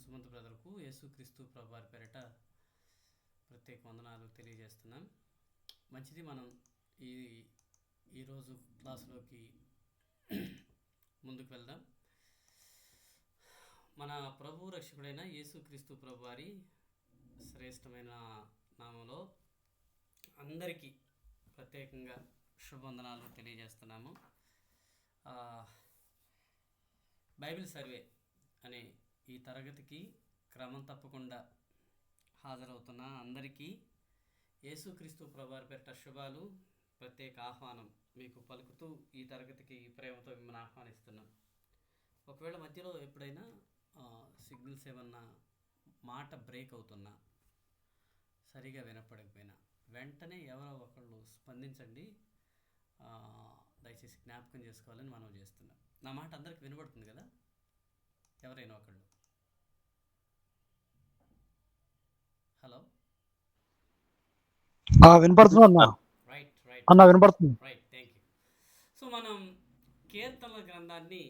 సుమంత్ బ్రదర్కు యేసుక్రీస్తు ప్రభు వారి పేరిట ప్రత్యేక వందనాలు తెలియజేస్తున్నాం. మంచిది, మనం ఈరోజు క్లాసులోకి ముందుకు వెళ్దాం. మన ప్రభు రక్షకుడైన యేసుక్రీస్తు ప్రభు వారి శ్రేష్టమైన నామంలో అందరికీ ప్రత్యేకంగా శుభవందనాలు తెలియజేస్తున్నాము. బైబిల్ సర్వే అనే ఈ తరగతికి క్రమం తప్పకుండా హాజరవుతున్న అందరికీ యేసుక్రీస్తు ప్రభువారి పేరిట శుభాలు, ప్రత్యేక ఆహ్వానం మీకు పలుకుతూ ఈ తరగతికి ప్రేమతో మిమ్మల్ని ఆహ్వానిస్తున్నాం. ఒకవేళ మధ్యలో ఎప్పుడైనా సిగ్నల్స్ ఏమన్నా మాట బ్రేక్ అవుతున్నా, సరిగా వినపడకపోయినా వెంటనే ఎవరో ఒకళ్ళు స్పందించండి. దయచేసి జ్ఞాపకం చేసుకోవాలని మనం చేస్తున్నాం. నా మాట అందరికి వినబడుతుంది కదా? ఎవరైనా ఒకళ్ళు హలో వినపడుతుంది అన్న. రైట్ అన్న వినపడుతుంది. Right, thank you. సో మనం కీర్తనల గ్రంథాన్ని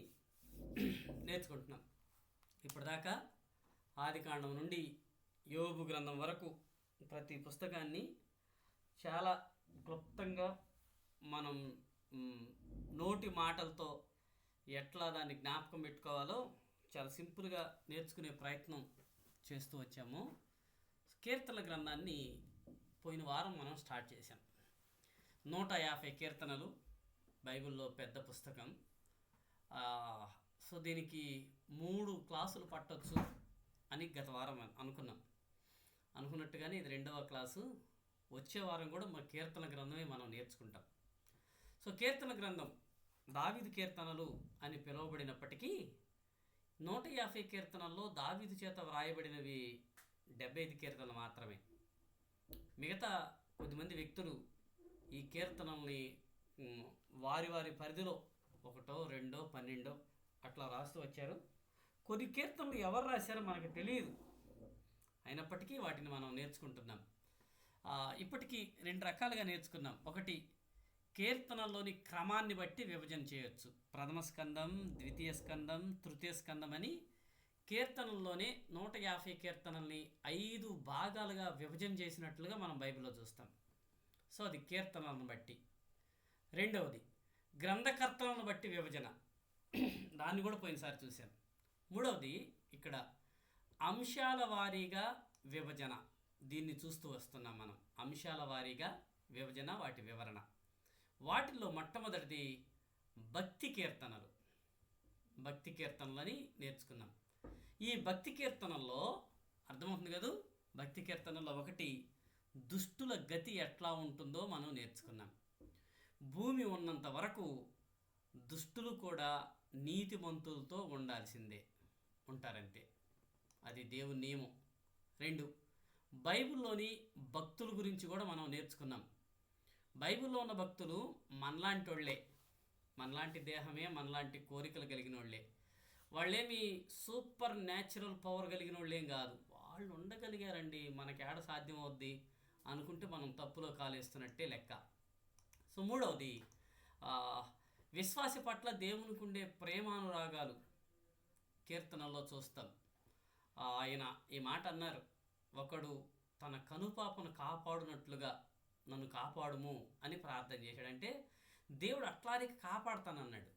నేర్చుకుంటున్నాం. ఇప్పటిదాకా ఆదికాండం నుండి యోబు గ్రంథం వరకు ప్రతి పుస్తకాన్ని చాలా క్లుప్తంగా మనం నోటి మాటలతో ఎట్లా దాన్ని జ్ఞాపకం పెట్టుకోవాలో చాలా సింపుల్గా నేర్చుకునే ప్రయత్నం చేస్తూ వచ్చాము. కీర్తనల గ్రంథాన్ని పోయిన వారం మనం స్టార్ట్ చేశాం. 150 కీర్తనలు బైబిల్లో పెద్ద పుస్తకం. సో దీనికి 3 క్లాసులు పట్టొచ్చు అని గత వారం అనుకున్నట్టుగానే ఇది 2వ క్లాసు. వచ్చే వారం కూడా మా కీర్తన గ్రంథమే మనం నేర్చుకుంటాం. సో కీర్తన గ్రంథం దావీదు కీర్తనలు అని పిలువబడినప్పటికీ 150 కీర్తనల్లో దావీదు చేత వ్రాయబడినవి 75 కీర్తనలు మాత్రమే. మిగతా కొద్దిమంది వ్యక్తులు ఈ కీర్తనల్ని వారి వారి పరిధిలో 1, 2, 12 అట్లా రాస్తూ వచ్చారు. కొన్ని కీర్తనలు ఎవరు రాశారో మనకు తెలియదు, అయినప్పటికీ వాటిని మనం నేర్చుకుంటున్నాం. ఇప్పటికీ 2 రకాలుగా నేర్చుకున్నాం. ఒకటి, కీర్తనల్లోని క్రమాన్ని బట్టి విభజన చేయొచ్చు. ప్రథమ స్కందం, ద్వితీయ స్కందం, తృతీయ స్కందం అని కీర్తనల్లోనే 150 కీర్తనల్ని 5 భాగాలుగా విభజన చేసినట్లుగా మనం బైబిల్లో చూస్తాం. సో అది కీర్తనలను బట్టి. రెండవది, గ్రంథకర్తలను బట్టి విభజన, దాన్ని కూడా పోయినసారి చూసాం. మూడవది, ఇక్కడ అంశాల వారీగా విభజన, దీన్ని చూస్తూ వస్తున్నాం మనం. అంశాల వారీగా విభజన, వాటి వివరణ. వాటిల్లో మొట్టమొదటిది భక్తి కీర్తనలు. భక్తి కీర్తనలని నేర్చుకున్నాం. ఈ భక్తి కీర్తనల్లో అర్థమవుతుంది కదా, భక్తి కీర్తనల్లో ఒకటి, దుష్టుల గతి ఎట్లా ఉంటుందో మనం నేర్చుకున్నాం. భూమి ఉన్నంత వరకు దుష్టులు కూడా నీతిమంతులతో ఉంటారంతే, అది దేవుని నియమం. 2, బైబిల్లోని భక్తుల గురించి కూడా మనం నేర్చుకున్నాం. బైబిల్లో ఉన్న భక్తులు మనలాంటి వాళ్ళే, మనలాంటి దేహమే, మనలాంటి కోరికలు కలిగిన వాళ్ళే. వాళ్ళేమి సూపర్ న్యాచురల్ పవర్ కలిగిన వాళ్ళేం కాదు. వాళ్ళు ఉండగలిగారండి, మనకి ఏడ సాధ్యం అవుద్ది అనుకుంటే మనం తప్పులో కాలేస్తున్నట్టే లెక్క. సో మూడవది, విశ్వాసి పట్ల దేవునికి ఉండే ప్రేమానురాగాలు కీర్తనల్లో చూస్తాం. ఆయన ఈ మాట అన్నారు, ఒకడు తన కనుపాపను కాపాడునట్లుగా నన్ను కాపాడుము అని ప్రార్థన చేశాడంటే దేవుడు అట్లాగే కాపాడుతానన్నాడు.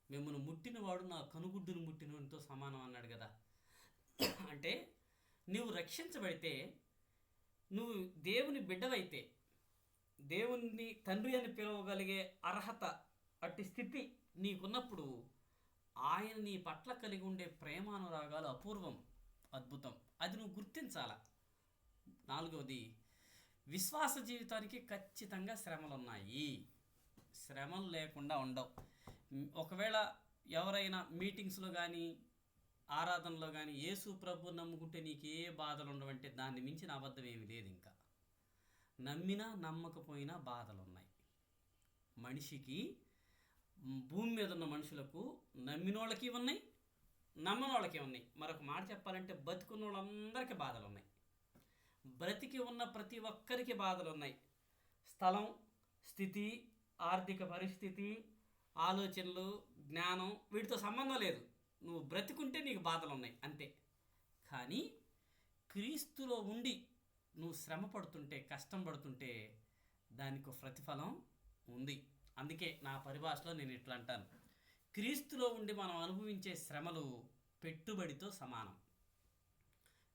మిమ్మల్ని ముట్టినవాడు నా కనుగుడ్డును ముట్టినతో సమానం అన్నాడు కదా. అంటే నువ్వు రక్షించబడితే, నువ్వు దేవుని బిడ్డవైతే, దేవుని తండ్రి అని పిలవగలిగే అర్హత, అట్టి స్థితి నీకున్నప్పుడు ఆయన నీ పట్ల కలిగి ఉండే ప్రేమానురాగాలు అపూర్వం, అద్భుతం. అది నువ్వు గుర్తించాలా. నాలుగవది, విశ్వాస జీవితానికి ఖచ్చితంగా శ్రమలు ఉన్నాయి. శ్రమలు లేకుండా ఉండవు. ఒకవేళ ఎవరైనా మీటింగ్స్లో కానీ ఆరాధనలో కానీ యేసు ప్రభు నమ్ముకుంటే నీకు ఏ బాధలు ఉండవంటే దాన్ని మించిన అబద్ధం ఏమి లేదు. ఇంకా నమ్మినా నమ్మకపోయినా బాధలు ఉన్నాయి. మనిషికి, భూమి మీద ఉన్న మనుషులకు నమ్మిన వాళ్ళకి ఉన్నాయి, నమ్మని వాళ్ళకి ఉన్నాయి. మరొక మాట చెప్పాలంటే బతుకున్న వాళ్ళందరికీ బాధలు ఉన్నాయి. బ్రతికి ఉన్న ప్రతి ఒక్కరికి బాధలు ఉన్నాయి. స్థలం, స్థితి, ఆర్థిక పరిస్థితి, ఆలోచనలు, జ్ఞానం, వీటితో సంబంధం లేదు. నువ్వు బ్రతికుంటే నీకు బాధలు ఉన్నాయి అంతే. కానీ కానీ క్రీస్తులో ఉండి నువ్వు శ్రమ పడుతుంటే, కష్టం పడుతుంటే దానికి ఒక ప్రతిఫలం ఉంది. అందుకే నా పరిభాషలో నేను ఇట్లా అంటాను, క్రీస్తులో ఉండి మనం అనుభవించే శ్రమలు పెట్టుబడితో సమానం.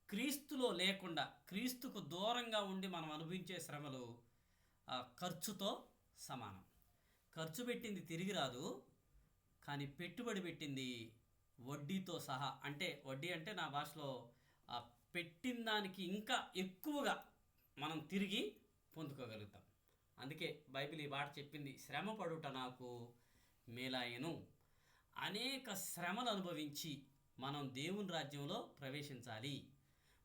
క్రీస్తులో లేకుండా, క్రీస్తుకు దూరంగా ఉండి మనం అనుభవించే శ్రమలు ఖర్చుతో సమానం. ఖర్చు పెట్టింది తిరిగి రాదు, కానీ పెట్టుబడి పెట్టింది వడ్డీతో సహా. అంటే వడ్డీ అంటే నా భాషలో పెట్టిన దానికి ఇంకా ఎక్కువగా మనం తిరిగి పొందుకోగలుగుతాం. అందుకే బైబిల్ ఈ మాట చెప్పింది, శ్రమ పడుట నాకు మేలాయను. అనేక శ్రమలు అనుభవించి మనం దేవుని రాజ్యంలో ప్రవేశించాలి.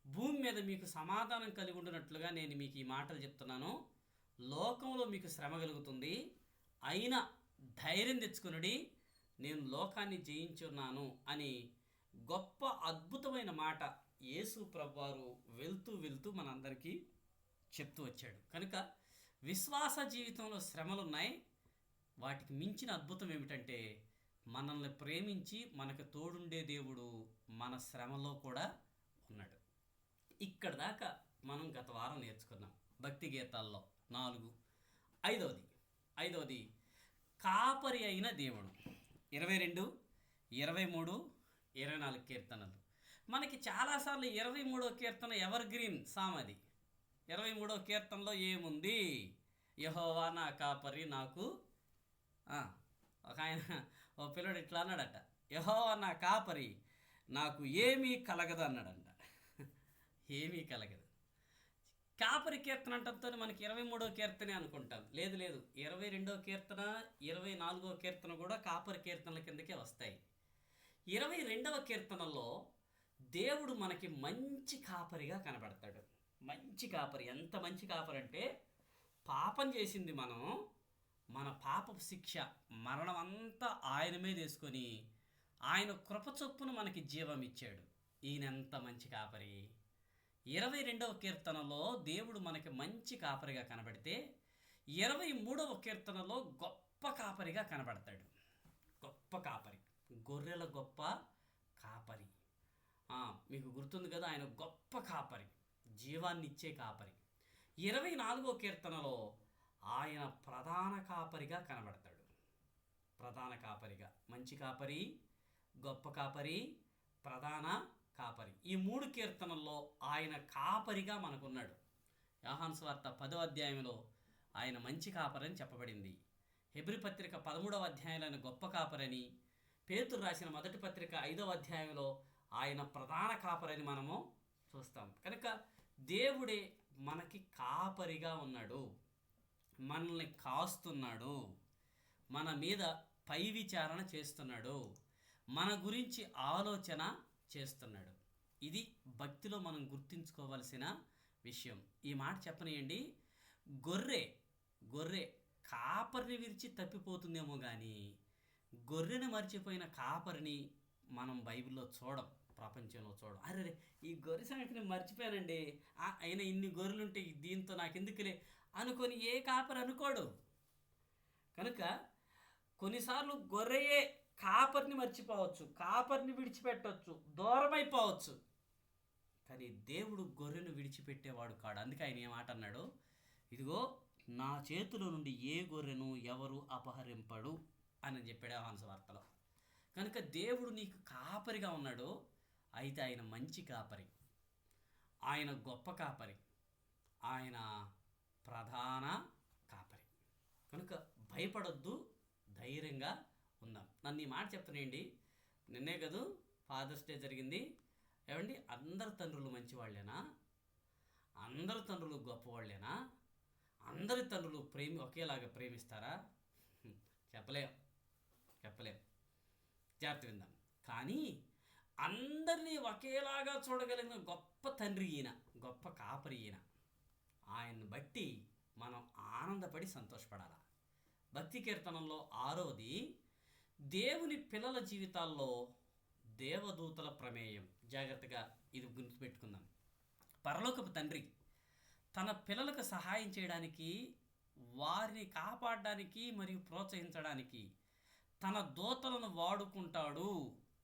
భూమి మీద మీకు సమాధానం కలిగి ఉండినట్లుగా నేను మీకు ఈ మాటలు చెప్తున్నాను. లోకంలో మీకు శ్రమ కలుగుతుంది, అయినా ధైర్యం తెచ్చుకునుడి, నేను లోకాన్ని జయించున్నాను అని గొప్ప అద్భుతమైన మాట యేసు ప్రభువారు వెళ్తూ వెళ్తూ మనందరికీ చెప్తూ వచ్చాడు. కనుక విశ్వాస జీవితంలో శ్రమలున్నాయి. వాటికి మించిన అద్భుతం ఏమిటంటే, మనల్ని ప్రేమించి మనకు తోడుండే దేవుడు మన శ్రమలో కూడా ఉన్నాడు. ఇక్కడ దాకా మనం గత వారం నేర్చుకున్నాం భక్తి గీతాల్లో 4. ఐదవది కాపరి అయిన దేవుడు. 22, 23, 24 కీర్తనలు. మనకి చాలాసార్లు 23వ కీర్తన ఎవర్ గ్రీన్ సామది. 23వ కీర్తనలో ఏముంది? యెహోవా నా కాపరి, నాకు ఒక ఆయన ఓ పిల్లడు ఇట్లా అన్నాడట, యెహోవా నా కాపరి, నాకు ఏమీ కలగదు అన్నాడంట. ఏమీ కలగదు. కాపరి కీర్తన అంటంతో మనకి 23వ కీర్తనే అనుకుంటాం. లేదు, 22వ కీర్తన, 24వ కీర్తన కూడా కాపరి కీర్తనల కిందకే వస్తాయి. 22వ కీర్తనలో దేవుడు మనకి మంచి కాపరిగా కనబడతాడు. మంచి కాపరి. ఎంత మంచి కాపరి అంటే, పాపం చేసింది మనం, మన పాపపు శిక్ష మరణం అంతా ఆయన మీద వేసుకొని ఆయన కృప చొప్పున మనకి జీవం ఇచ్చాడు. ఈయనెంత మంచి కాపరి. 22వ కీర్తనలో దేవుడు మనకి మంచి కాపరిగా కనబడితే, 23వ కీర్తనలో గొప్ప కాపరిగా కనబడతాడు. గొప్ప కాపరి, గొర్రెల గొప్ప కాపరి. మీకు గుర్తుంది కదా, ఆయన గొప్ప కాపరి, జీవాన్ని ఇచ్చే కాపరి. 24వ కీర్తనలో ఆయన ప్రధాన కాపరిగా కనబడతాడు. ప్రధాన కాపరిగా, మంచి కాపరి, గొప్ప కాపరి, ప్రధాన కాపరి. ఈ 3 కీర్తనల్లో ఆయన కాపరిగా మనకున్నాడు. యోహాను సువార్త 10వ అధ్యాయంలో ఆయన మంచి కాపరని చెప్పబడింది. హెబ్రీ పత్రిక 13వ అధ్యాయంలో ఆయన గొప్ప కాపరని, పేతురు రాసిన మొదటి పత్రిక 5వ అధ్యాయంలో ఆయన ప్రధాన కాపరని మనము చూస్తాం. కనుక దేవుడే మనకి కాపరిగా ఉన్నాడు, మనల్ని కాస్తున్నాడు, మన మీద పై విచారణ చేస్తున్నాడు, మన గురించి ఆలోచన చేస్తున్నాడు. ఇది భక్తిలో మనం గుర్తుంచుకోవలసిన విషయం. ఈ మాట చెప్పనియండి, గొర్రె కాపరిని విరిచి తప్పిపోతుందేమో కానీ గొర్రెని మర్చిపోయిన కాపరిని మనం బైబిల్లో చూడం, ప్రపంచంలో చూడం. అరే, ఈ గొర్రె సంగతిని మర్చిపోయానండి, అయినా ఇన్ని గొర్రెలుంటే దీంతో నాకెందుకులే అనుకొని ఏ కాపరి అనుకోడు. కనుక కొన్నిసార్లు గొర్రెయే కాపరిని మర్చిపోవచ్చు, కాపరిని విడిచిపెట్టవచ్చు, దూరమైపోవచ్చు. కానీ దేవుడు గొర్రెను విడిచిపెట్టేవాడు కాడు. అందుకే ఆయన ఏ మాట అన్నాడు, ఇదిగో నా చేతిలో నుండి ఏ గొర్రెను ఎవరు అపహరింపడు అని చెప్పాడు యోహాను సువార్తలో. కనుక దేవుడు నీకు కాపరిగా ఉన్నాడు. అయితే ఆయన మంచి కాపరి, ఆయన గొప్ప కాపరి, ఆయన ప్రధాన కాపరి. కనుక భయపడొద్దు, ధైర్యంగా ఉందాం. నన్ను ఈ మాట చెప్తున్నాయండి, నిన్నే కదా ఫాదర్స్ డే జరిగింది. ఏమండి, అందరు తండ్రులు మంచివాళ్ళేనా? అందరు తండ్రులు గొప్పవాళ్ళేనా? అందరి తండ్రులు ఒకేలాగా ప్రేమిస్తారా? చెప్పలేం. జాగ్రత్త విందాం. కానీ అందరినీ ఒకేలాగా చూడగలిగిన గొప్ప తండ్రి ఈయన, గొప్ప కాపరి ఈయన. ఆయన్ని బట్టి మనం ఆనందపడి సంతోషపడాలి. భక్తి కీర్తనంలో 6వది, దేవుని పిల్లల జీవితాల్లో దేవదూతల ప్రమేయం. జాగ్రత్తగా ఇది గుర్తుపెట్టుకుందాం. పరలోకపు తండ్రి తన పిల్లలకు సహాయం చేయడానికి, వారిని కాపాడడానికి మరియు ప్రోత్సహించడానికి తన దూతలను వాడుకుంటాడు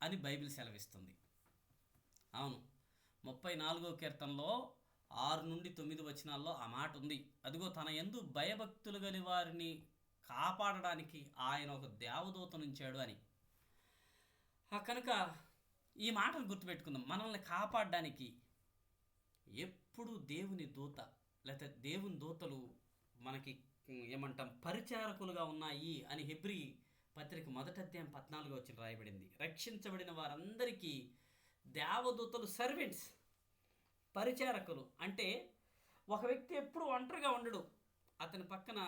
అని బైబిల్ సెలవిస్తుంది. అవును, 34వ కీర్తనలో 6-9 వచనాల్లో ఆ మాట ఉంది. అదిగో తన యందు భయభక్తులు గలి వారిని కాపాడడానికి ఆయన ఒక దేవదూతనుంచాడు అని. కనుక ఈ మాటను గుర్తుపెట్టుకుందాం. మనల్ని కాపాడడానికి ఎప్పుడు దేవుని దూత లేకపోతే దేవుని దూతలు మనకి ఏమంటాం పరిచారకులుగా ఉన్నాయి అని హెబ్రీ పత్రిక 1వ అధ్యాయం 14వ వచనం రాయబడింది. రక్షించబడిన వారందరికీ దేవదూతలు సర్వెంట్స్, పరిచారకులు. అంటే ఒక వ్యక్తి ఎప్పుడు ఒంటరిగా ఉండడు. అతని పక్కన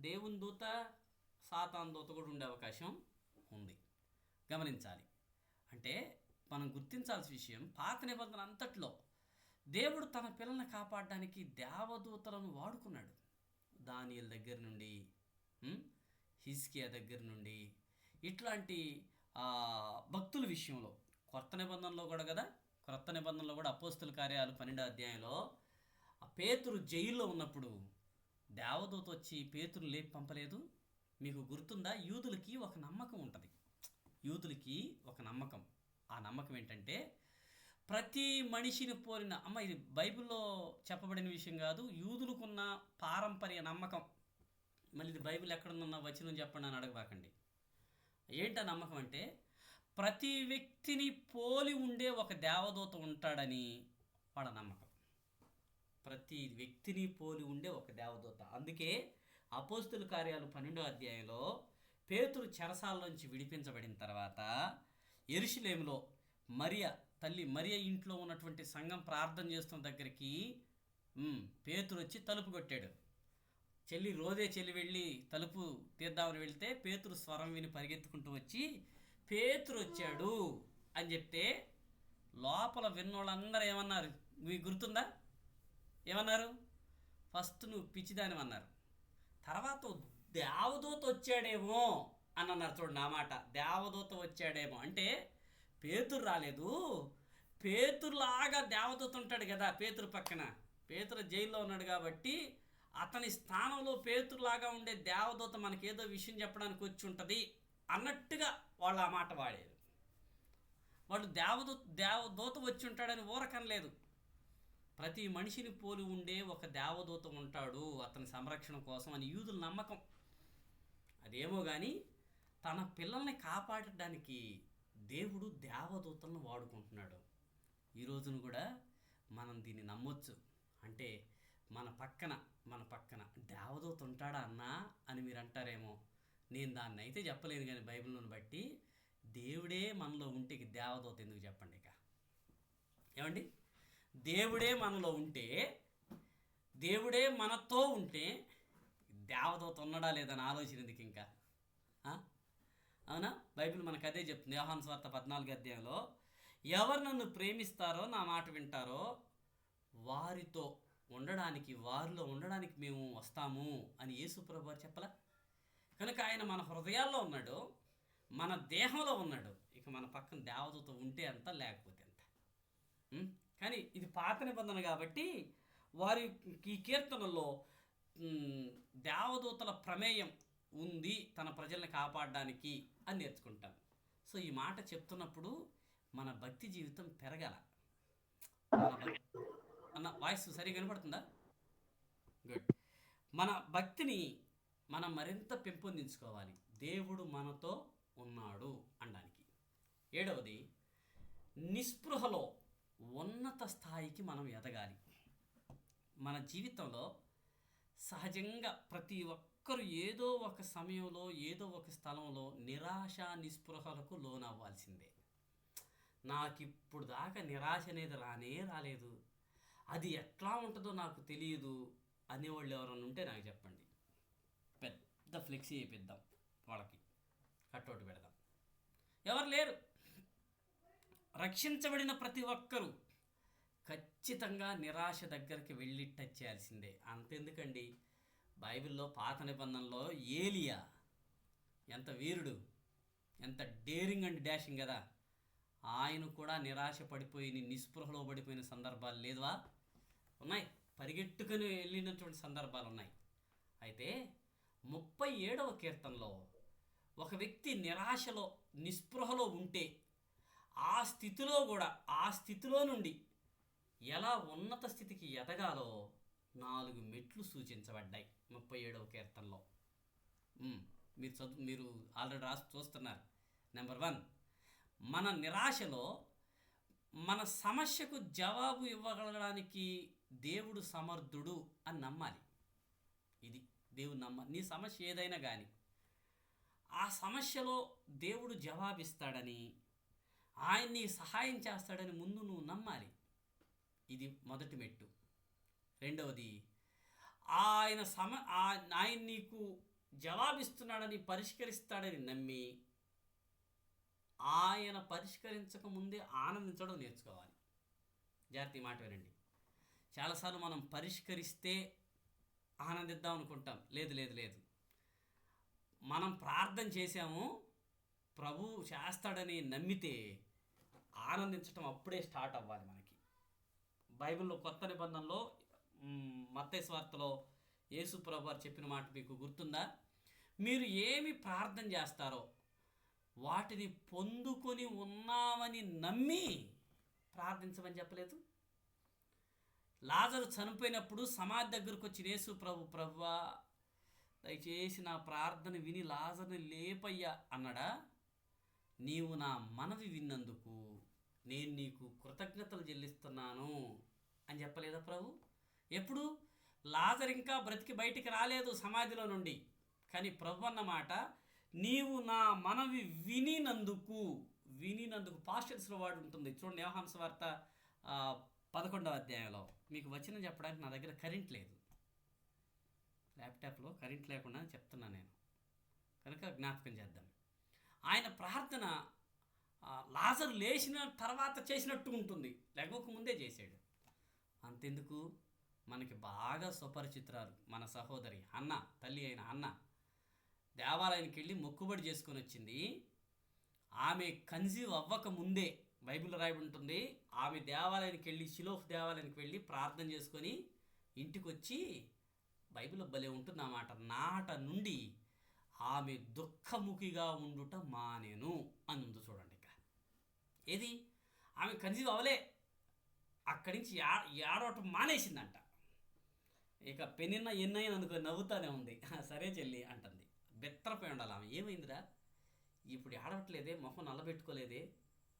దేవుని దూత, సాతాను దూత కూడా ఉండే అవకాశం ఉంది. గమనించాలి. అంటే మనం గుర్తించాల్సిన విషయం, పాత నిబంధన అంతట్లో దేవుడు తన పిల్లల్ని కాపాడడానికి దేవదూతలను వాడుకున్నాడు. దానియేలు దగ్గర నుండి, హిజ్కియా దగ్గర నుండి, ఇట్లాంటి భక్తుల విషయంలో కొత్త నిబంధనలో కూడా కదా, కొత్త నిబంధనలో కూడా అపోస్తుల కార్యాలు 12వ అధ్యాయంలో పేతురు జైల్లో ఉన్నప్పుడు దేవదూత వచ్చి పేతురు లేపి పంపలేదు. మీకు గుర్తుందా? యూదులకి ఒక నమ్మకం ఉంటుంది. యూదులకి ఒక నమ్మకం. ఆ నమ్మకం ఏంటంటే ప్రతి మనిషిని పోలిన ఇది బైబిల్లో చెప్పబడిన విషయం కాదు, యూదులకున్న పారంపర్య నమ్మకం. మళ్ళీ ఇది బైబిల్ ఎక్కడున్న వచనం చెప్పండి అని అడగబాకండి. ఏంటా నమ్మకం అంటే ప్రతి వ్యక్తిని పోలి ఉండే ఒక దేవదూత ఉంటాడని వాళ్ళ నమ్మకం. ప్రతి వ్యక్తిని పోలి ఉండే ఒక దేవదూత. అందుకే అపోస్తుల కార్యాలు 12వ అధ్యాయంలో పేతురు చెరసాలలోంచి విడిపించబడిన తర్వాత యెరూషలేములో తల్లి మరియ ఇంట్లో ఉన్నటువంటి సంఘం ప్రార్థన చేస్తున్న దగ్గరికి పేతురు వచ్చి తలుపు కొట్టాడు. చెల్లి వెళ్ళి తలుపు తీద్దామని వెళ్తే పేతురు స్వరం విని పరిగెత్తుకుంటూ వచ్చి పేతురు వచ్చాడు అని చెప్తే లోపల విన్నోళ్ళందరూ ఏమన్నారు? మీకు గుర్తుందా? ఏమన్నారు? ఫస్ట్ నువ్వు పిచ్చిదానివన్నారు. తర్వాత దేవదూత వచ్చాడేమో అని అన్నారు. చూడండి ఆ మాట, దేవదూత వచ్చాడేమో అంటే పేతురు రాలేదు, పేతురులాగా దేవదూత ఉంటాడు కదా పేతురు పక్కన. పేతురు జైల్లో ఉన్నాడు కాబట్టి అతని స్థానంలో పేతురులాగా ఉండే దేవదూత మనకేదో విషయం చెప్పడానికి వచ్చి ఉంటుంది అన్నట్టుగా వాళ్ళు ఆ మాట వాడారు. వాళ్ళు దేవదూత వచ్చి ఉంటాడని ఊరకనలేదు. ప్రతి మనిషిని పోలి ఉండే ఒక దేవదూత ఉంటాడు అతని సంరక్షణ కోసం అని యూదుల నమ్మకం. అదేమో కానీ తన పిల్లల్ని కాపాడడానికి దేవుడు దేవదూతలను వాడుకుంటున్నాడు. ఈ రోజున కూడా మనం దీన్ని నమ్మొచ్చు. అంటే మన పక్కన దేవదూత ఉంటాడా అన్నా అని మీరు అంటారేమో. నేను దాన్ని అయితే చెప్పలేను, కానీ బైబిల్ను బట్టి దేవుడే మనలో ఉంటే దేవదూత ఎందుకు చెప్పండి? ఇక ఏమండి, దేవుడే మనలో ఉంటే, దేవుడే మనతో ఉంటే దేవదూత ఉన్నాడా లేదని ఆలోచన ఎందుకు ఇంకా? అవునా? బైబిల్ మనకు అదే చెప్తుంది. యోహాను సువార్త 14వ అధ్యాయంలో ఎవరు నన్ను ప్రేమిస్తారో, నా మాట వింటారో వారిలో ఉండడానికి మేము వస్తాము అని యేసు ప్రభువు చెప్పలా? కనుక ఆయన మన హృదయాల్లో ఉన్నాడు, మన దేహంలో ఉన్నాడు. ఇక మన పక్కన దేవదూత ఉంటే అంత, లేకపోతే అంత. కానీ ఇది పాత నిబంధన కాబట్టి వారి ఈ కీర్తనలో దేవదూతల ప్రమేయం ఉంది తన ప్రజల్ని కాపాడడానికి అని నేర్చుకుంటాం. సో ఈ మాట చెప్తున్నప్పుడు మన భక్తి జీవితం పెరగాల. అన్న వాయిస్ సరిగా వినపడుతుందా? గుడ్. మన భక్తిని మనం మరింత పెంపొందించుకోవాలి, దేవుడు మనతో ఉన్నాడు అనడానికి. 7వది, నిస్పృహలో ఉన్నత స్థాయికి మనం ఎదగాలి. మన జీవితంలో సహజంగా ప్రతి ఒక్కరు ఏదో ఒక సమయంలో, ఏదో ఒక స్థలంలో నిరాశ నిస్పృహలకు లోనవ్వాల్సిందే. నాకు ఇప్పుడు దాకా నిరాశ అనేది రాలేదు, అది ఎట్లా ఉంటుందో నాకు తెలియదు అనేవాళ్ళు ఎవరైనా ఉంటే నాకు చెప్పండి. పెద్ద ఫ్లెక్సీ వేపిద్దాం, వాళ్ళకి కట్అవుట్ పెడదాం. ఎవరు లేరు. రక్షించబడిన ప్రతి ఒక్కరూ ఖచ్చితంగా నిరాశ దగ్గరికి వెళ్ళి టచ్ చేయాల్సిందే. అంతెందుకండి, బైబిల్లో పాత నిబంధనలో ఏలియా ఎంత వీరుడు, ఎంత డేరింగ్ అండ్ డాషింగ్ కదా. ఆయన కూడా నిరాశ పడిపోయి నిస్పృహలో పడిపోయిన సందర్భాలు లేదువా? ఉన్నాయి. పరిగెట్టుకుని వెళ్ళినటువంటి సందర్భాలు ఉన్నాయి. అయితే 37వ కీర్తనలో ఒక వ్యక్తి నిరాశలో నిస్పృహలో ఉంటే ఆ స్థితిలో నుండి ఎలా ఉన్నత స్థితికి ఎదగాలో 4 మెట్లు సూచించబడ్డాయి 37వ కీర్తనలో. మీరు ఆల్రెడీ రాసి చూస్తున్నారు. నెంబర్ 1, మన నిరాశలో మన సమస్యకు జవాబు ఇవ్వగలడానికి దేవుడు సమర్థుడు అని నమ్మాలి. ఇది దేవుడు నమ్మాలి. నీ సమస్య ఏదైనా కానీ ఆ సమస్యలో దేవుడు జవాబిస్తాడని, ఆయన్ని సహాయం చేస్తాడని ముందు నువ్వు నమ్మాలి. ఇది మొదటి మెట్టు. రెండవది, ఆయన నీకు జవాబిస్తున్నాడని, పరిష్కరిస్తాడని నమ్మి ఆయన పరిష్కరించక ముందే ఆనందించడం నేర్చుకోవాలి. జాగ్రత్త, మాట వినండి. చాలాసార్లు మనం పరిష్కరిస్తే ఆనందిద్దాం అనుకుంటాం. లేదు లేదు లేదు, మనం ప్రార్థన చేశాము, ప్రభువు చేస్తాడని నమ్మితే ఆనందించటం అప్పుడే స్టార్ట్ అవ్వాలి మనకి. బైబిల్లో కొత్త నిబంధనలో మత్తయి సువార్తలో యేసు ప్రభు వారు చెప్పిన మాట మీకు గుర్తుందా? మీరు ఏమి ప్రార్థన చేస్తారో వాటిని పొందుకొని ఉన్నామని నమ్మి ప్రార్థించమని చెప్పలేదు? లాజరు చనిపోయినప్పుడు సమాధి దగ్గరకు వచ్చి యేసు ప్రభువా దయచేసి నా ప్రార్థన విని లాజర్ని లేపయ్యా అన్నాడా? నీవు నా మనవి విన్నందుకు నేను నీకు కృతజ్ఞతలు చెల్లిస్తున్నాను అని చెప్పలేదా ప్రభు? ఎప్పుడు? లాజర్ ఇంకా బ్రతికి బయటికి రాలేదు సమాధిలో నుండి. కానీ ప్రభు అన్నమాట, నీవు నా మనవి వినినందుకు పాస్టర్స్లో వాడు ఉంటుంది చూడండి. యోహాను సువార్త 11వ అధ్యాయంలో. మీకు వచనం చెప్పడానికి నా దగ్గర కరెంట్ లేదు, ల్యాప్టాప్లో కరెంట్ లేకుండా చెప్తున్నా నేను, కనుక జ్ఞాపకం చేద్దాం. ఆయన ప్రార్థన లాజరు లేచిన తర్వాత చేసినట్టు ఉంటుంది, లేకపోక ముందే చేశాడు. అంతెందుకు, మనకి బాగా సుపరిచితురాలు మన సహోదరి అన్న, తల్లి అయిన అన్న దేవాలయానికి వెళ్ళి మొక్కుబడి చేసుకొని వచ్చింది. ఆమె కన్సీవ్ అవ్వక ముందే బైబిల్లో రాయబడి ఉంటుంది, ఆమె దేవాలయానికి వెళ్ళి, షిలోహ్ దేవాలయానికి వెళ్ళి ప్రార్థన చేసుకొని ఇంటికి వచ్చి, బైబిల్లో భలే ఉంటుంది అన్నమాట, నాట నుండి ఆమె దుఃఖముఖిగా ఉండుట మానేను అని ఉంది చూడండి. ఇక ఏది, ఆమె కన్సీవ్ అవ్వలే, అక్కడి నుంచి ఏడవటం మానేసిందంట. ఇక పెనిన్న ఎన్నైనా అందుకో నవ్వుతానే ఉంది. సరే చెల్లి అంటుంది. బెత్తరపోయి ఉండాలి ఆమె. ఏమైందిరా, ఇప్పుడు ఏడవట్లేదే, మొహం నల్లబెట్టుకోలేదే?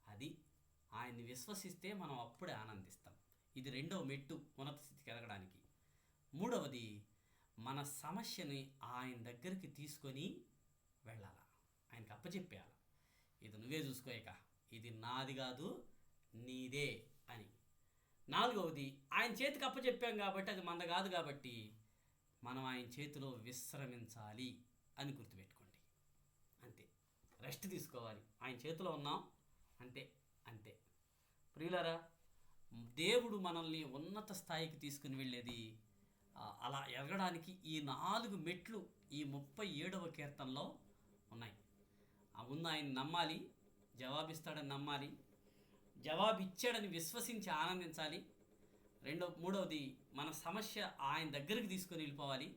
అది ఆయన్ని విశ్వసిస్తే మనం అప్పుడే ఆనందిస్తాం. ఇది 2వ మెట్టు ఉన్నత స్థితికి ఎదగడానికి. 3వది, మన సమస్యని ఆయన దగ్గరికి తీసుకొని వెళ్ళాలి, ఆయనకి అప్పచెప్పేయాలి. ఇది నువ్వే చూసుకో, ఇక ఇది నాది కాదు నీదే అని. 4వది, ఆయన చేతికి అప్పచెప్పాం కాబట్టి అది మనది కాదు కాబట్టి మనం ఆయన చేతిలో విశ్రమించాలి అని గుర్తుపెట్టుకోండి. అంతే, రెస్ట్ తీసుకోవాలి, ఆయన చేతిలో ఉన్నాం, అంతే అంతే. ప్రియులారా, దేవుడు మనల్ని ఉన్నత స్థాయికి తీసుకుని వెళ్ళేది అలా ఎదగడానికి ఈ 4 మెట్లు ఈ 37వ కీర్తనలో ఉన్నాయి. ముందు ఆయన నమ్మాలి, జవాబిస్తాడని నమ్మాలి, జవాబు ఇచ్చాడని విశ్వసించి ఆనందించాలి. 3వది, మన సమస్య ఆయన దగ్గరికి తీసుకొని వెళ్ళిపోవాలి.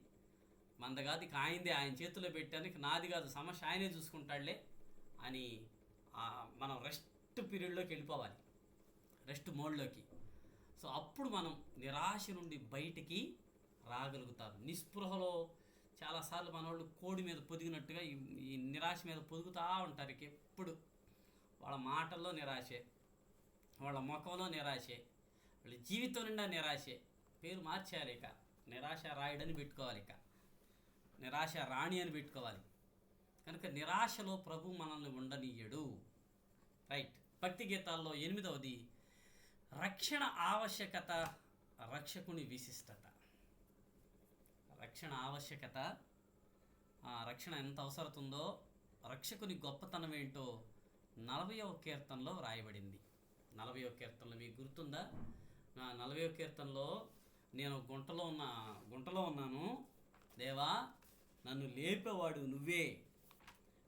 మనది కాదు, ఇక ఆయనదే, ఆయన చేతిలో పెట్టాను, ఇక నాది కాదు, సమస్య ఆయనే చూసుకుంటాడులే అని మనం రెస్ట్ పీరియడ్లోకి వెళ్ళిపోవాలి, రెస్ట్ మోడ్లోకి. సో అప్పుడు మనం నిరాశ నుండి బయటికి రాగలుగుతారు. నిస్పృహలో చాలాసార్లు మన వాళ్ళు కోడి మీద పొదిగినట్టుగా ఈ నిరాశ మీద పొదుగుతూ ఉంటారు. ఇక ఎప్పుడు వాళ్ళ మాటల్లో నిరాశే, వాళ్ళ ముఖంలో నిరాశే, వాళ్ళ జీవితం నిండా నిరాశే. పేరు మార్చేయాలి, ఇక నిరాశ రాయుడని పెట్టుకోవాలి, ఇక నిరాశ రాణి అని పెట్టుకోవాలి. కనుక నిరాశలో ప్రభు మనల్ని ఉండనీయడు. రైట్. భక్తి గీతాల్లో 8వది, రక్షణ ఆవశ్యకత, రక్షకుని విశిష్టత. రక్షణ ఆవశ్యకత, రక్షణ ఎంత అవసరం ఉందో, రక్షకుని గొప్పతనం ఏంటో 40వ కీర్తనలో రాయబడింది. 40వ కీర్తనలో మీకు గుర్తుందా? 40వ కీర్తనలో, నేను గుంటలో ఉన్నాను, దేవా నన్ను లేపేవాడు నువ్వే,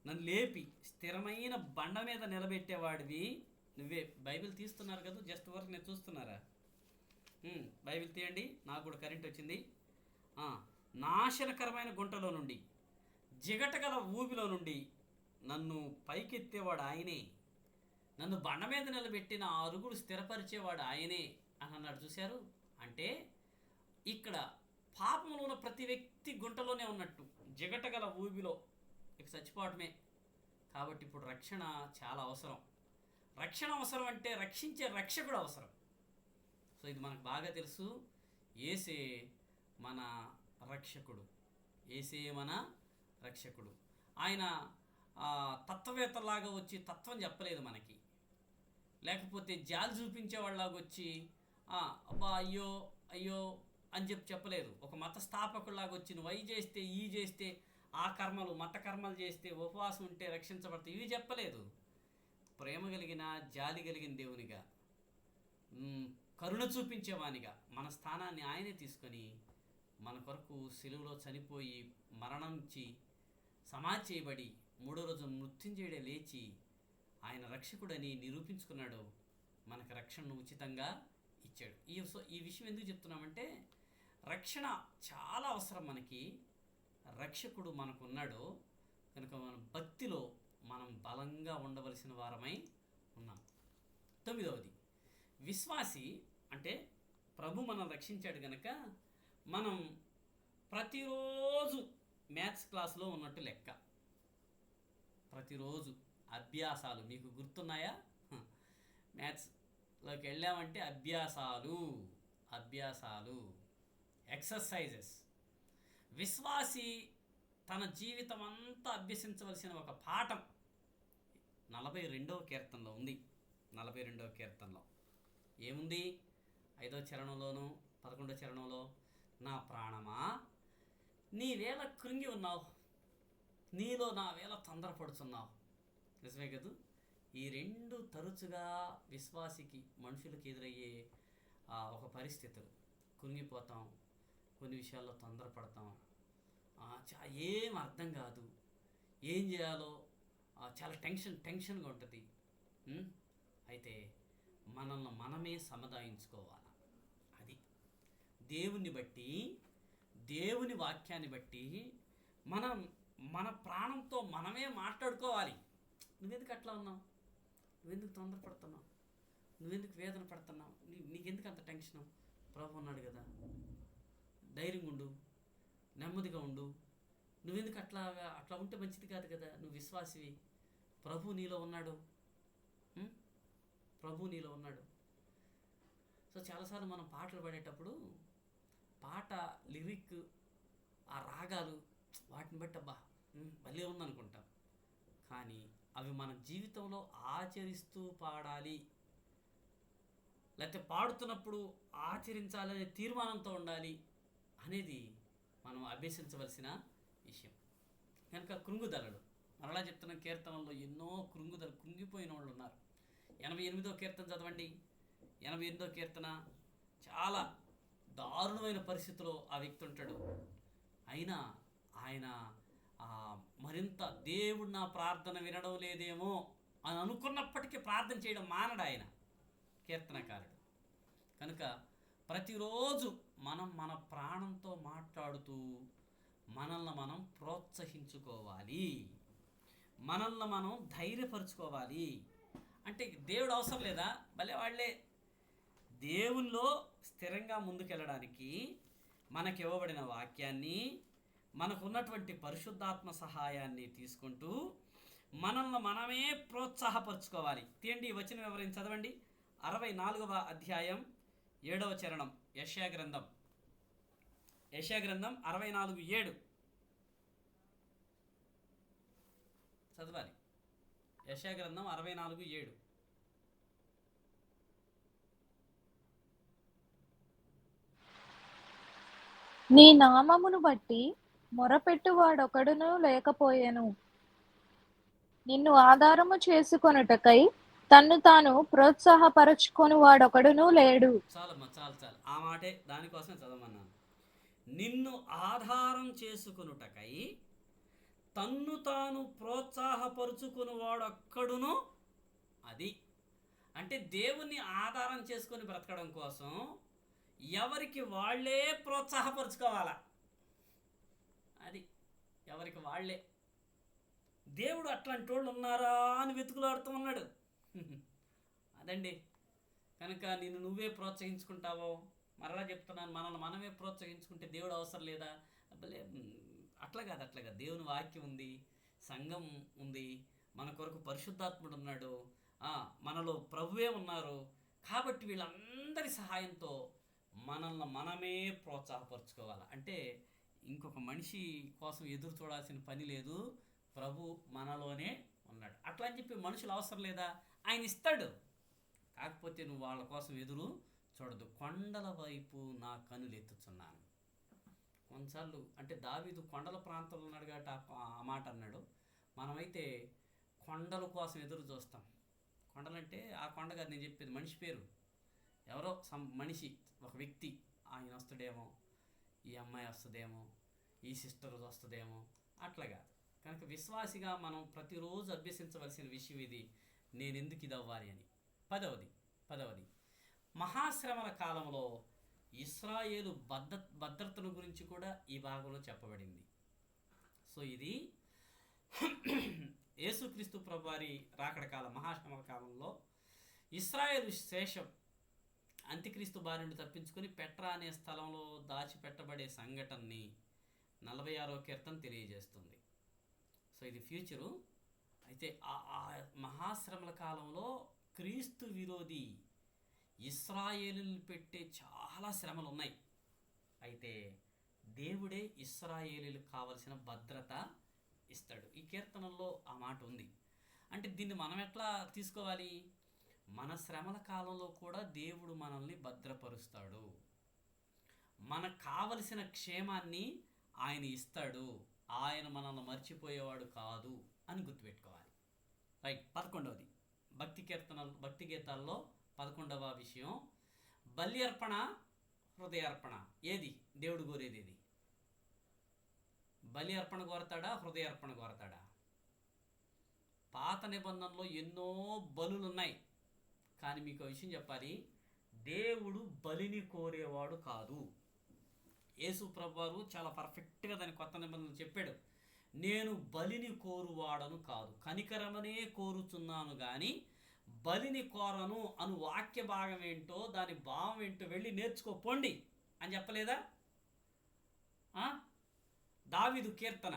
నన్ను లేపి స్థిరమైన బండ మీద నిలబెట్టేవాడివి నువ్వే. బైబిల్ తీస్తున్నారు కదా, జస్ట్ వరకు నేను చూస్తున్నారా? బైబిల్ తీయండి, నాకు కూడా కరెంట్ వచ్చింది. నాశనకరమైన గుంటలో నుండి, జిగటగల ఊబిలో నుండి నన్ను పైకెత్తేవాడు ఆయనే, నన్ను బండ మీద నిలబెట్టిన అరుగుడు స్థిరపరిచేవాడు ఆయనే అని అన్నాడు చూశారు. అంటే ఇక్కడ పాపంలో ఉన్న ప్రతి వ్యక్తి గుంటలోనే ఉన్నట్టు, జిగటగల ఊబిలో ఇక చచ్చిపోవటమే. కాబట్టి ఇప్పుడు రక్షణ చాలా అవసరం. రక్షణ అవసరం అంటే రక్షించే రక్షకుడు అవసరం. సో ఇది మనకు బాగా తెలుసు. యేసే మన రక్షకుడు. యేసే మన రక్షకుడు. ఆయన తత్వవేత్తలాగా వచ్చి తత్వం చెప్పలేదు మనకి, లేకపోతే జాలి చూపించేవాళ్ళలాగా వచ్చి అబ్బా అయ్యో అయ్యో అని చెప్పలేదు. ఒక మత స్థాపకుల్లాగా వచ్చి నువ్వు అవి చేస్తే ఈ చేస్తే ఆ కర్మలు మత కర్మలు చేస్తే ఉపవాసం ఉంటే రక్షించబడతాయి ఇవి చెప్పలేదు. ప్రేమ కలిగిన జాలి కలిగిన దేవునిగా, కరుణ చూపించేవానిగా మన స్థానాన్ని ఆయనే తీసుకొని మన కొరకు సిలువలో చనిపోయి మరణించి సమాధి చేయబడి మూడో రోజు మృత్యుంజయుడే లేచి ఆయన రక్షకుడని నిరూపించుకున్నాడు. మనకు రక్షణను ఉచితంగా ఇచ్చాడు. ఈ విషయం ఎందుకు చెప్తున్నామంటే రక్షణ చాలా అవసరం. మనకి రక్షకుడు మనకు ఉన్నాడు కనుక మన భక్తిలో మనం బలంగా ఉండవలసిన వారమై ఉన్నాం. 9వది, విశ్వాసి అంటే ప్రభు మనం రక్షించాడు కనుక మనం ప్రతిరోజు మ్యాథ్స్ క్లాసులో ఉన్నట్టు లెక్క. ప్రతిరోజు అభ్యాసాలు మీకు గుర్తున్నాయా? మ్యాథ్స్లోకి వెళ్ళామంటే అభ్యాసాలు ఎక్సర్సైజెస్. విశ్వాసి తన జీవితం అంతా అభ్యసించవలసిన ఒక పాఠం 42వ కీర్తనలో ఉంది. 42వ కీర్తనలో ఏముంది? 5వ చరణంలోను 11వ చరణంలో, నా ప్రాణమా నీవేళ కృంగి ఉన్నావు, నీలో నా వేళ తొందరపడుతున్నావు. నిజమే కదూ? ఈ రెండు తరచుగా విశ్వాసికి మనుషులకు ఎదురయ్యే ఒక పరిస్థితులు. కృంగిపోతాం, కొన్ని విషయాల్లో తొందరపడతాం, ఏం అర్థం కాదు, ఏం చేయాలో చాలా టెన్షన్గా ఉంటుంది. అయితే మనల్ని మనమే సముదాయించుకోవాలి. అది దేవుని బట్టి, దేవుని వాక్యాన్ని బట్టి మనం మన ప్రాణంతో మనమే మాట్లాడుకోవాలి. నువ్వెందుకు అట్లా ఉన్నావు? నువ్వెందుకు తొందరపడుతున్నావు? నువ్వెందుకు వేదన పడుతున్నావు? నీకెందుకు అంత టెన్షను? ప్రభు ఉన్నాడు కదా, ధైర్యంగా ఉండు, నెమ్మదిగా ఉండు. నువ్వెందుకు అట్లా ఉంటే మంచిది కాదు కదా. నువ్వు విశ్వాసివి, ప్రభు నీలో ఉన్నాడు. ప్రభు నీలో ఉన్నాడు. సో చాలాసార్లు మనం పాటలు పాడేటప్పుడు పాట లిరిక్, ఆ రాగాలు, వాటిని బట్టి అబ్బా భలే ఉందనుకుంటాం. కానీ అవి మన జీవితంలో ఆచరిస్తూ పాడాలి, లేకపోతే పాడుతున్నప్పుడు ఆచరించాలనే తీర్మానంతో ఉండాలి అనేది మనం అభ్యసించవలసిన విషయం. కనుక కృంగుదలలు, మరలా చెప్తున్న కీర్తనల్లో ఎన్నో కృంగిపోయిన వాళ్ళు ఉన్నారు. 88వ కీర్తన చదవండి. 88వ కీర్తన చాలా దారుణమైన పరిస్థితిలో ఆ వ్యక్తి ఉంటాడు. అయినా ఆయన మరింత దేవుడు నా ప్రార్థన వినడం లేదేమో అని అనుకున్నప్పటికీ ప్రార్థన చేయడం మానడు ఆయన కీర్తనకారుడు. కనుక ప్రతిరోజు మనం మన ప్రాణంతో మాట్లాడుతూ మనల్ని మనం ప్రోత్సహించుకోవాలి, మనల్ని మనం ధైర్యపరుచుకోవాలి. అంటే దేవుడు అవసరం లేదా? భలే వాళ్ళే. దేవునిలో స్థిరంగా ముందుకెళ్ళడానికి మనకి ఇవ్వబడిన వాక్యాన్ని, మనకున్నటువంటి పరిశుద్ధాత్మ సహాయాన్ని తీసుకుంటూ మనల్ని మనమే ప్రోత్సాహపరుచుకోవాలి. తీయండి ఈ వచనం వివరించి చదవండి. 64వ అధ్యాయం 7వ చరణం, యెషయా గ్రంథం 64:7 చదవాలి. యెషయా గ్రంథం 64:7. నీ నామమును బట్టి మొరపెట్టువాడొకడును లేకపోయెను, నిన్ను ఆధారము చేసుకొనుటకై తన్ను తాను ప్రోత్సాహపరచుకొని వాడొకడును లేడు. చాలమ్మా, చాలు. ఆ మాటే దానికోసం చదవమన్నాను. నిన్ను ఆధారం చేసుకొనుటకై తన్ను తాను ప్రోత్సాహపరుచుకుని వాడొక్కడును. అది అంటే దేవుణ్ణి ఆధారం చేసుకొని బ్రతకడం కోసం ఎవరికి వాళ్ళే ప్రోత్సాహపరుచుకోవాలా. అది ఎవరికి వాళ్ళే. దేవుడు అట్లాంటి వాళ్ళు ఉన్నారా అని వెతుకులాడుతూ ఉన్నాడు. అదండి. కనుక నిన్ను నువ్వే ప్రోత్సహించుకుంటావో, మరలా చెప్తున్నాను, మనల్ని మనమే ప్రోత్సహించుకుంటే దేవుడు అవసరం లేదా? అట్లా కాదు, అట్లా కాదు. దేవుని వాక్యం ఉంది, సంఘం ఉంది, మన కొరకు పరిశుద్ధాత్ముడు ఉన్నాడు, మనలో ప్రభువే ఉన్నారు. కాబట్టి వీళ్ళందరి సహాయంతో మనల్ని మనమే ప్రోత్సాహపరుచుకోవాలి. అంటే ఇంకొక మనిషి కోసం ఎదురు చూడాల్సిన పని లేదు, ప్రభు మనలోనే ఉన్నాడు. అట్లా అని చెప్పి మనుషులు అవసరం లేదా? ఆయన ఇస్తాడు. కాకపోతే నువ్వు వాళ్ళ కోసం ఎదురు చూడదు. కొండల వైపు నా కనులు ఎత్తుచున్నాను. కొన్నిసార్లు అంటే దావీదు కొండల ప్రాంతంలో ఉన్నాడు కాబట్టి ఆ మాట అన్నాడు. మనమైతే కొండల కోసం ఎదురు చూస్తాం. కొండలంటే ఆ కొండ కాదు నేను చెప్పేది, మనిషి పేరు. ఎవరో మనిషి, ఒక వ్యక్తి, ఆయన వస్తాడేమో, ఈ అమ్మాయి వస్తుందేమో, ఈ సిస్టర్ వస్తుందేమో, అట్లాగా. కనుక విశ్వాసిగా మనం ప్రతిరోజు అభ్యసించవలసిన విషయం ఇది, నేను ఎందుకు ఇది అవ్వాలి అని. పదవది మహాశ్రమల కాలంలో ఇశ్రాయేలు భద్రతను గురించి కూడా ఈ భాగంలో చెప్పబడింది. సో ఇది యేసుక్రీస్తు ప్రభువారి రాకడ కాలం, మహాశ్రమల కాలంలో ఇశ్రాయేలు శేషం అంత్యక్రీస్తు బారి నుండి తప్పించుకొని పెట్రా అనే స్థలంలో దాచిపెట్టబడే సంఘటనని 46వ కీర్తన తెలియజేస్తుంది. సో ఇది ఫ్యూచరు. అయితే ఆ మహాశ్రమల కాలంలో క్రీస్తు విరోధి ఇశ్రాయేలుని పెట్టే చాలా శ్రమలు ఉన్నాయి. అయితే దేవుడే ఇశ్రాయేలీలకు కావలసిన భద్రత ఇస్తాడు. ఈ కీర్తనల్లో ఆ మాట ఉంది. అంటే దీన్ని మనం ఎట్లా తీసుకోవాలి? మన శ్రమల కాలంలో కూడా దేవుడు మనల్ని భద్రపరుస్తాడు, మనకు కావలసిన క్షేమాన్ని ఆయన ఇస్తాడు, ఆయన మనల్ని మర్చిపోయేవాడు కాదు అని గుర్తుపెట్టుకోవాలి. రైట్. 11వది భక్తి గీతాల్లో 11వ విషయం, బలి అర్పణ, హృదయార్పణ. ఏది దేవుడు కోరేది? ఏది? బలి అర్పణ కోరతాడా, హృదయార్పణ కోరతాడా? పాత నిబంధనలో ఎన్నో బలులు ఉన్నాయి, కానీ మీకు విషయం చెప్పాలి, దేవుడు బలిని కోరేవాడు కాదు. యేసు ప్రభువారు చాలా పర్ఫెక్ట్గా దాని కొత్త నిబంధనలు చెప్పాడు. నేను బలిని కోరువాడను కాదు, కనికరమనే కోరుచున్నాను కానీ బలిని కోరను అను వాక్య భాగం ఏంటో, దాని భావం ఏంటో వెళ్ళి నేర్చుకోపోండి అని చెప్పలేదా? దావీదు కీర్తన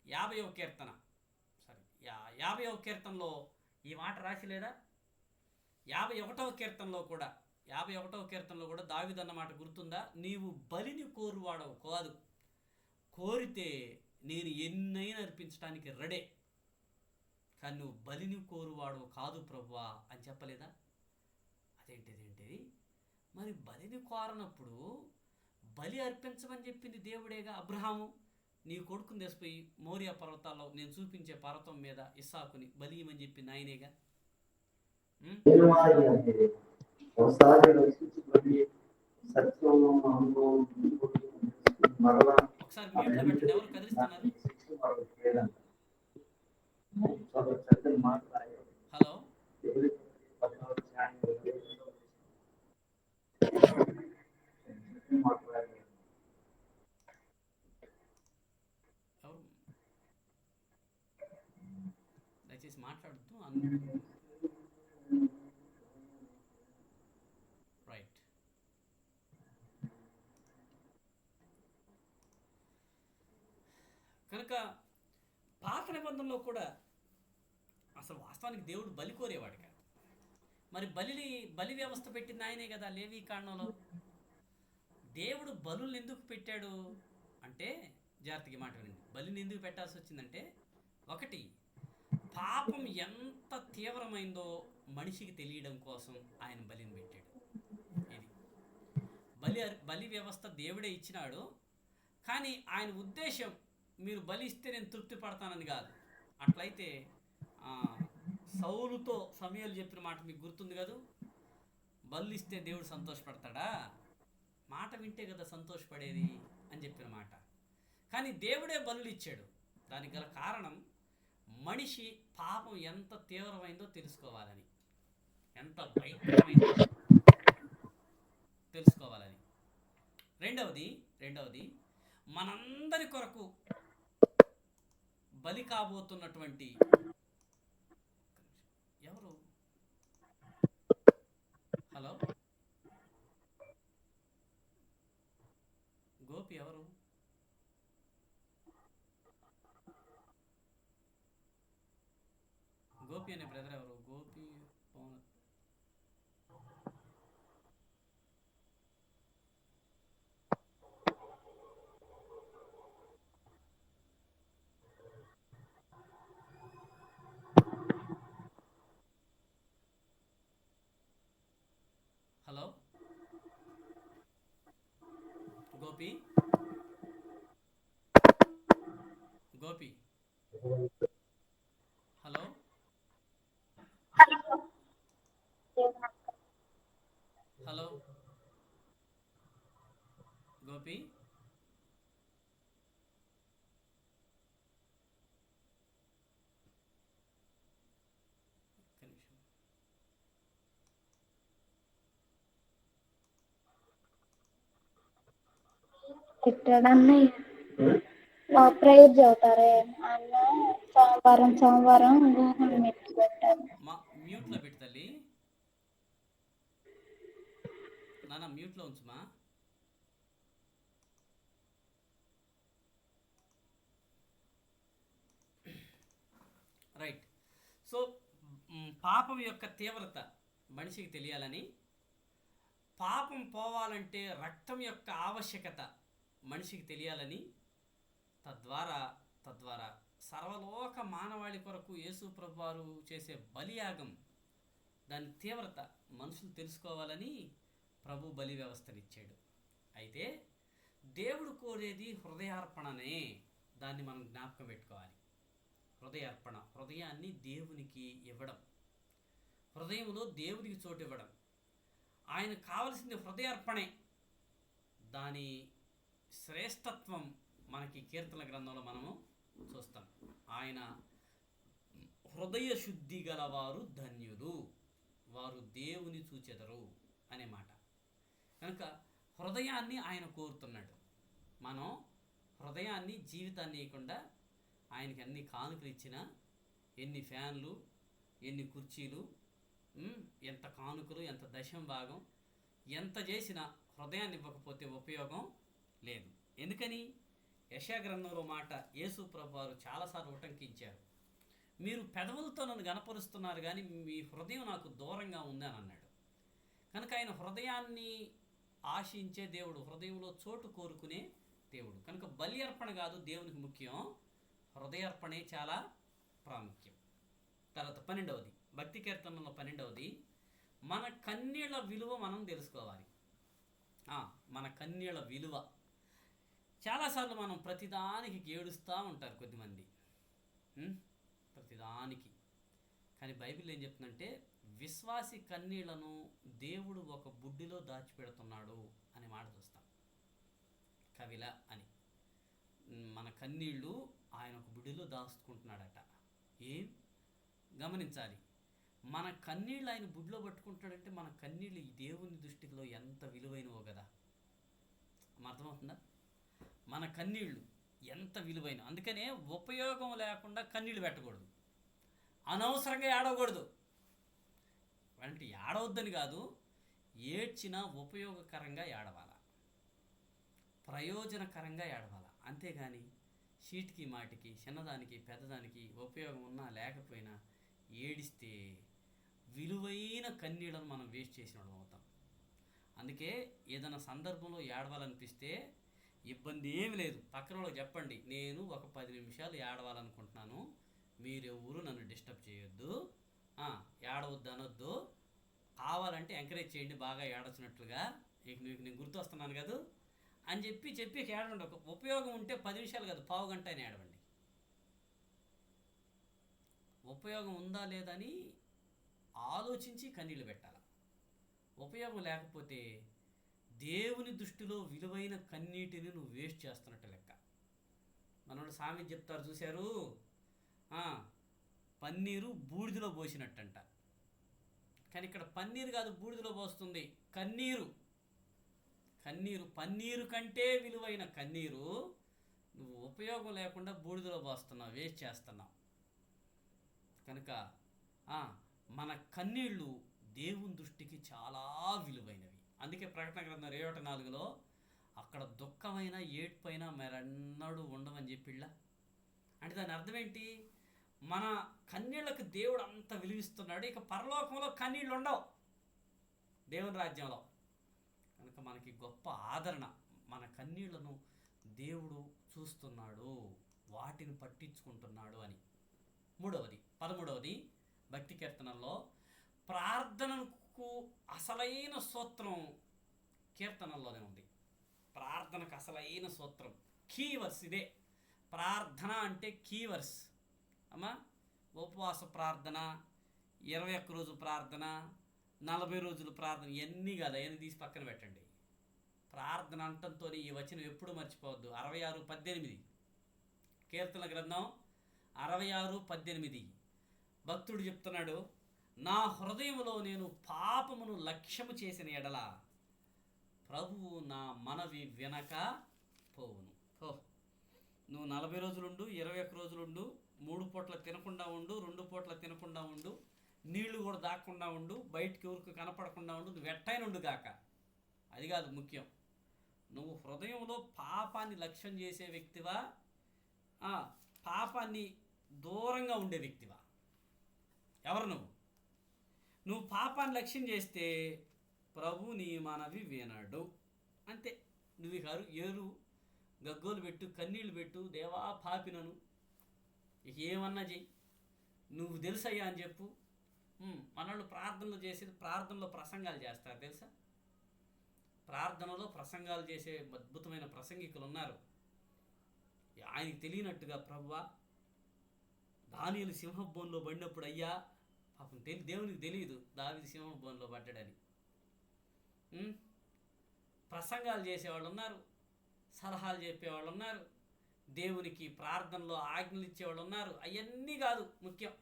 50వ కీర్తన, 50వ కీర్తనలో ఈ మాట రాసిలేదా? 51వ కీర్తనలో కూడా దావీదు అన్నమాట గుర్తుందా? నీవు బలిని కోరువాడవు కాదు, కోరితే నేను ఎన్నైనా అర్పించడానికి రెడే, కానీ నువ్వు బలిని కోరువాడవు కాదు ప్రభువా అని చెప్పలేదా? అదేంటిది? మరి బలిని కోరనప్పుడు బలి అర్పించమని చెప్పింది దేవుడేగా. అబ్రహాము, నీ కొడుకుని తెసిపోయి మోరియా పర్వతాల్లో నేను చూపించే పర్వతం మీద ఇస్సాకుని బలి ఇవ్వమని చెప్పింది ఆయనేగా. ఒకసారి మ్యూట్లో పెట్టండి, ఎవరు కదిలిస్తున్నారు? హలో, ఎవరు? దయచేసి మాట్లాడుతూ రైట్. కనుక పాత నిబంధనలో కూడా అసలు వాస్తవానికి దేవుడు బలి కోరేవాడు కాదు. మరి బలి వ్యవస్థ పెట్టింది ఆయనే కదా. లేవి కాండంలో దేవుడు బలుల్ని ఎందుకు పెట్టాడు అంటే, జాగ్రత్తగా మాట వినండి, బలిని ఎందుకు పెట్టాల్సి వచ్చిందంటే, ఒకటి, పాపం ఎంత తీవ్రమైందో మనిషికి తెలియడం కోసం ఆయన బలిని పెట్టాడు. ఇది బలి వ్యవస్థ దేవుడే ఇచ్చినాడు, కానీ ఆయన ఉద్దేశం మీరు బలి ఇస్తే నేను తృప్తి పడతానని కాదు. అట్లయితే సౌలుతో సమూయేలు చెప్పిన మాట మీకు గుర్తుంది కదా, బలి ఇస్తే దేవుడు సంతోషపడతాడా? మాట వింటే కదా సంతోషపడేది అని చెప్పిన మాట. కానీ దేవుడే బలులు ఇచ్చాడు. దానికి గల కారణం మనిషి పాపం ఎంత తీవ్రమైందో తెలుసుకోవాలని, ఎంత భయంకరమైందో తెలుసుకోవాలని. రెండవది మనందరి కొరకు బలి కాబోతున్నటువంటి ఎవరు? హలో గోపి ఎవరు? గోపి అనే బ్రదర్ ఎవరు? Gopi Pawan. Hello Gopi, Gopi, hello hello Gopi. ఒక్క నిమిషం. పెట్టాడన్నయ్య ప్రేయర్ చదువుతారే అన్న సోమవారం సోమవారం గూగుల్ మీట్ పెట్టారు. మా మ్యూట్లో పెట్టి తల్లి, నాన్న మ్యూట్లో ఉంచుమా. రైట్. సో పాపం యొక్క తీవ్రత మనిషికి తెలియాలని, పాపం పోవాలంటే రక్తం యొక్క ఆవశ్యకత మనిషికి తెలియాలని, తద్వారా సర్వలోక మానవాళి కొరకు యేసు ప్రభువారు చేసే బలియాగం దాని తీవ్రత మనుషులు తెలుసుకోవాలని ప్రభు బలి వ్యవస్థనిచ్చాడు. అయితే దేవుడు కోరేది హృదయార్పణనే. దాన్ని మనం జ్ఞాపకం పెట్టుకోవాలి. హృదయార్పణ, హృదయాన్ని దేవునికి ఇవ్వడం, హృదయంలో దేవునికి చోటు ఇవ్వడం. ఆయనకు కావలసింది హృదయార్పణే. దాని శ్రేష్టత్వం మనకి కీర్తన గ్రంథంలో మనము చూస్తాం. ఆయన హృదయ శుద్ధి గలవారు ధన్యులు, వారు దేవుని చూచెదరు అనే మాట. కనుక హృదయాన్ని ఆయన కోరుతున్నాడు. మనం హృదయాన్ని, జీవితాన్ని ఇవ్వకుండా ఆయనకి అన్ని కానుకలు ఇచ్చినా, ఎన్ని ఫ్యాన్లు, ఎన్ని కుర్చీలు, ఎంత కానుకలు, ఎంత దశం భాగం ఎంత చేసినా హృదయాన్ని ఇవ్వకపోతే ఉపయోగం లేదు. ఎందుకని? యెషయా గ్రంథంలో మాట యేసు ప్రభువారు చాలాసార్లు ఉటంకించారు. మీరు పెదవులతో నన్ను గనపరుస్తున్నారు కానీ మీ హృదయం నాకు దూరంగా ఉందని అన్నాడు. కనుక ఆయన హృదయాన్ని ఆశించే దేవుడు, హృదయంలో చోటు కోరుకునే దేవుడు. కనుక బలి అర్పణ కాదు దేవునికి ముఖ్యం, హృదయార్పణే చాలా ప్రాముఖ్యం. తర్వాత 12వది, భక్తి కీర్తనలో 12వది, మన కన్నీళ్ళ విలువ మనం తెలుసుకోవాలి. మన కన్నీళ్ళ విలువ. చాలాసార్లు మనం ప్రతిదానికి ఏడుస్తూ ఉంటారు కొద్దిమంది, ప్రతిదానికి. కానీ బైబిల్ ఏం చెప్తుందంటే, విశ్వాసి కన్నీళ్లను దేవుడు ఒక బుడ్డిలో దాచిపెడుతున్నాడు అనే మాట చూస్తాం. కవిల అని మన కన్నీళ్ళు ఆయన ఒక బుడ్డిలో దాచుకుంటున్నాడట. ఏం గమనించాలి, మన కన్నీళ్ళు ఆయన బుడ్డిలో పట్టుకుంటాడంటే మన కన్నీళ్ళు ఈ దేవుని దృష్టిలో ఎంత విలువైనవో కదా. అర్థమవుతుందా? మన కన్నీళ్ళు ఎంత విలువైన. అందుకనే ఉపయోగం లేకుండా కన్నీళ్ళు పెట్టకూడదు, అనవసరంగా ఏడవకూడదు. అంటే ఏడవద్దని కాదు, ఏడ్చినా ఉపయోగకరంగా ఏడవాల, ప్రయోజనకరంగా ఏడవాల. అంతేగాని చీటికి మాటికి, చిన్నదానికి పెద్దదానికి ఉపయోగం ఉన్నా లేకపోయినా ఏడిస్తే విలువైన కన్నీళ్ళను మనం వేస్ట్ చేసిన వాళ్ళం అవుతాం. అందుకే ఏదైనా సందర్భంలో ఏడవాలనిపిస్తే ఇబ్బంది ఏమి లేదు, పక్కన వాళ్ళకి చెప్పండి, నేను ఒక 10 నిమిషాలు ఏడవాలనుకుంటున్నాను, మీరెవరు నన్ను డిస్టర్బ్ చేయొద్దు, ఏడవద్దు అనొద్దు, కావాలంటే ఎంకరేజ్ చేయండి బాగా ఏడొచ్చినట్లుగా, మీకు నేను గుర్తు వస్తున్నాను కదా అని చెప్పి ఏడవండి. ఒక ఉపయోగం ఉంటే 10 నిమిషాలు కాదు, పావు గంట అయినా ఏడవండి. ఉపయోగం ఉందా లేదని ఆలోచించి కన్నీళ్ళు పెట్టాలి. ఉపయోగం లేకపోతే దేవుని దృష్టిలో విలువైన కన్నీటిని నువ్వు వేస్ట్ చేస్తున్నట్టు లెక్క. మనోడు సామెత చెప్తారు చూశారు, పన్నీరు బూడిదలో పోసినట్టంట. కానీ ఇక్కడ పన్నీరు కాదు బూడిదలో పోస్తుంది, కన్నీరు. పన్నీరు కంటే విలువైన కన్నీరు నువ్వు ఉపయోగం లేకుండా బూడిదలో పోస్తున్నావు, వేస్ట్ చేస్తున్నావు. కనుక మన కన్నీళ్ళు దేవుని దృష్టికి చాలా విలువైనవి. అందుకే ప్రకటన గ్రంథం 24లో అక్కడ దుఃఖమైన ఏడ్పైన మరెన్నడూ ఉండవని చెప్పిళ్ళ. అంటే దాని అర్థం ఏంటి? మన కన్నీళ్లకు దేవుడు అంత విలువిస్తున్నాడు. ఇక పరలోకంలో కన్నీళ్ళు ఉండవు దేవుని రాజ్యంలో. కనుక మనకి గొప్ప ఆదరణ. మన కన్నీళ్లను దేవుడు చూస్తున్నాడు, వాటిని పట్టించుకుంటున్నాడు అని. 13వది భక్తి కీర్తనల్లో ప్రార్థనకు అసలైన సూత్రం కీర్తనల్లోనే ఉంది. ప్రార్థనకు అసలైన సూత్రం, కీవర్స్ ఇదే. ప్రార్థన అంటే కీవర్స్ అమ్మా. ఉపవాస ప్రార్థన, 21 రోజు ప్రార్థన, 40 రోజులు ప్రార్థన, ఇవన్నీ కాదు, అవన్నీ తీసి పక్కన పెట్టండి. ప్రార్థన అంటంతో ఈ వచనం ఎప్పుడు మర్చిపోవద్దు. 66:18 కీర్తన గ్రంథం 66:18 భక్తుడు చెప్తున్నాడు, నా హృదయములో నేను పాపమును లక్ష్యము చేసిన ఎడల ప్రభువు నా మనవి వినక పోవును. నువ్వు 40 రోజులుండు, 21 రోజులుండు, 3 పూట్ల తినకుండా ఉండు, 2 పూట్ల తినకుండా ఉండు, నీళ్లు కూడా దాక్కుండా ఉండు, బయటికి ఊరికి కనపడకుండా ఉండు, నువ్వు వెట్టైనుండు కాక. అది కాదు ముఖ్యం. నువ్వు హృదయంలో పాపాన్ని లక్ష్యం చేసే వ్యక్తివా, పాపాన్ని దూరంగా ఉండే వ్యక్తివా? ఎవరు నువ్వు పాపాన్ని లక్ష్యం చేస్తే ప్రభు నీ మనవి వినడు అంతే. నువ్వు ఏరు గగ్గోలు పెట్టు, కన్నీళ్ళు పెట్టు, దేవా పాపినను, ఇక ఏమన్నా చెయ్యి, నువ్వు తెలుసయ్యా అని చెప్పు. మనోళ్ళు ప్రార్థనలు చేసేది, ప్రార్థనలో ప్రసంగాలు చేస్తారు తెలుసా? ప్రార్థనలో ప్రసంగాలు చేసే అద్భుతమైన ప్రసంగికులు ఉన్నారు. ఆయనకి తెలియనట్టుగా ప్రభువా దానియేలు సింహబోన్లో పడినప్పుడు అయ్యా పాపం దేవునికి తెలియదు దావీదు సింహబోన్లో పడ్డాడని. ప్రసంగాలు చేసేవాళ్ళు ఉన్నారు, సలహాలు చెప్పేవాళ్ళు ఉన్నారు, దేవునికి ప్రార్థనలో ఆజ్ఞలు ఇచ్చేవాళ్ళు ఉన్నారు. అవన్నీ కాదు ముఖ్యం.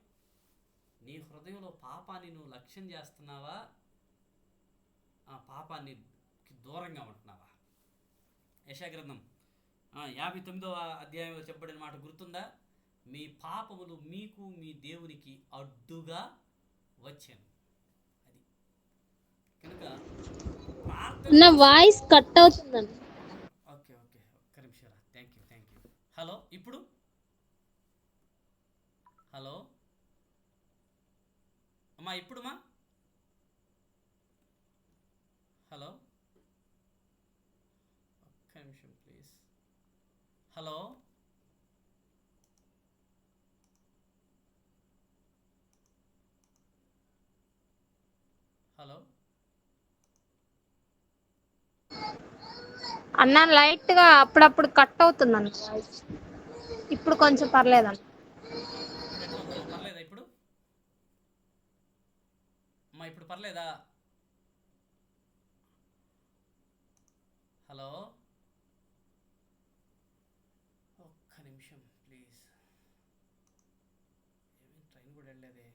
నీ హృదయంలో పాపాన్ని నువ్వు లక్ష్యం చేస్తున్నావా, ఆ పాపాన్ని దూరంగా ఉంటున్నావా? యెషయా గ్రంథం 59వ అధ్యాయంలో చెప్పబడిన మాట గుర్తుందా? మీ పాపములు మీకు మీ దేవునికి అడ్డుగా వచ్చాను. అది కనుక నా వాయిస్ కట్ అవుతుందండి. ఓకే ఒక్క నిమిషం. Thank you. హలో, ఇప్పుడు హలో అమ్మా, ఇప్పుడుమా హలో, ఒక్క నిమిషం ప్లీజ్. హలో హలో అన్న లైట్ గా అప్పుడప్పుడు కట్ అవుతుందన్న వాయిస్. ఇప్పుడు కొంచెం పర్లేదన్న. ఇప్పుడు ఎట్లా ఉందమ్మా, పర్లేదా ఇప్పుడు? అమ్మా ఇప్పుడు పర్లేదా? హలో, ఒక్క నిమిషం ప్లీజ్. ఏమేమి ట్రైన్ కూడా వెళ్ళలేదే.